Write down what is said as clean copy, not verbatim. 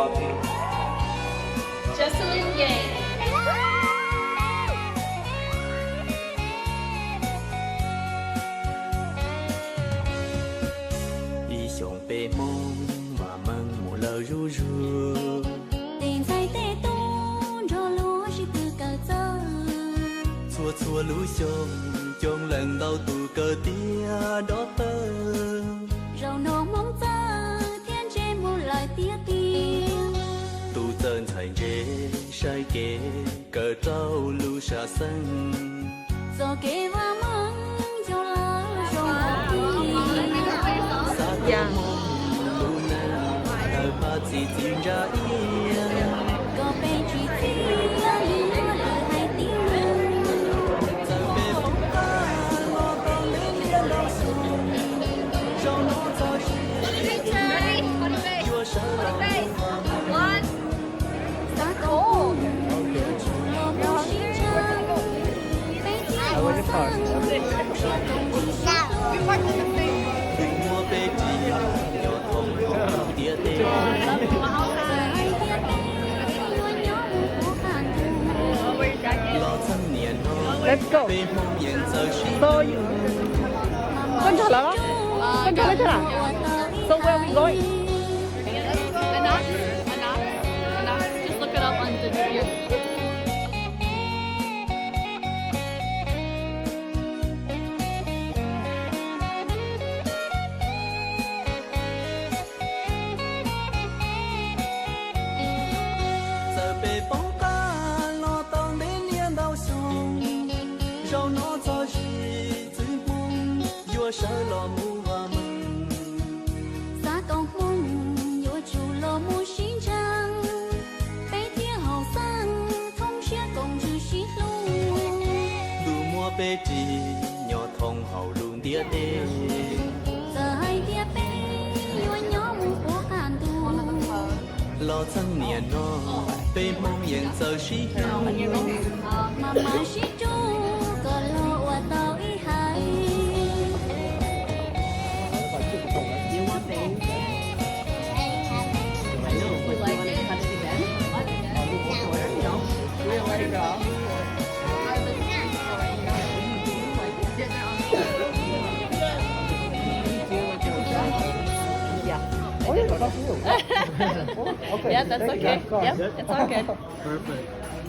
walking. Jocelyn Yang. Đi xuống bề mông mà măng mù lờ ru ru. Tình say tê tu rồi lúa chỉ từ cờ giờ. Chua chua lũ xuống trong lần đầu tụ cờ tia đó tơ. Rồi nó mong giờ thiên trên một lời tia tiếng. Tu chân thành rễ sai kế cờ trâu lũ xa sân. Rồi kê hoa măng cho lỡ rồi Dạ. Lũ nà ở ba chỉ tin ra yên. có bên chỉ tiếng lúa lời hai tiếng lưng. Giờ về bóng ta lo con lên liên đau xuống. Rau nó cho chua sợ lòng hoa. Xa cầu yêu chủ lo mù xin trăng. Bên thiên hoa sân sẽ cùng chỉ xa Đừng mua bê chỉ nhỏ thông không tía tê. Lo thân niên nó Let's go. bê mong yên giờ shi. So you... Con chào lắm. Con chào thế nào? So where we going? Enough. Just look it up on the video. Giờ bê bóng ta lo tông đến yên đau xuống. Rau nó cho shi dưới mông vua sợ lo mu hoa mừng. Xa công mong yêu chủ lo mù xin trăng. Bên thiên hậu sân thông sẽ cùng chữ xin luôn. Đủ mua bê chỉ nhỏ thông hậu luôn tía tê. Giờ hai tia bé yêu nhóm của hàn tu. Lo thân niên nó bê mong yên giờ shi hào. Mà xin chú có lo qua tao ý hay. Oh, yeah, that's okay. Yeah, Yeah, it's all good. Perfect.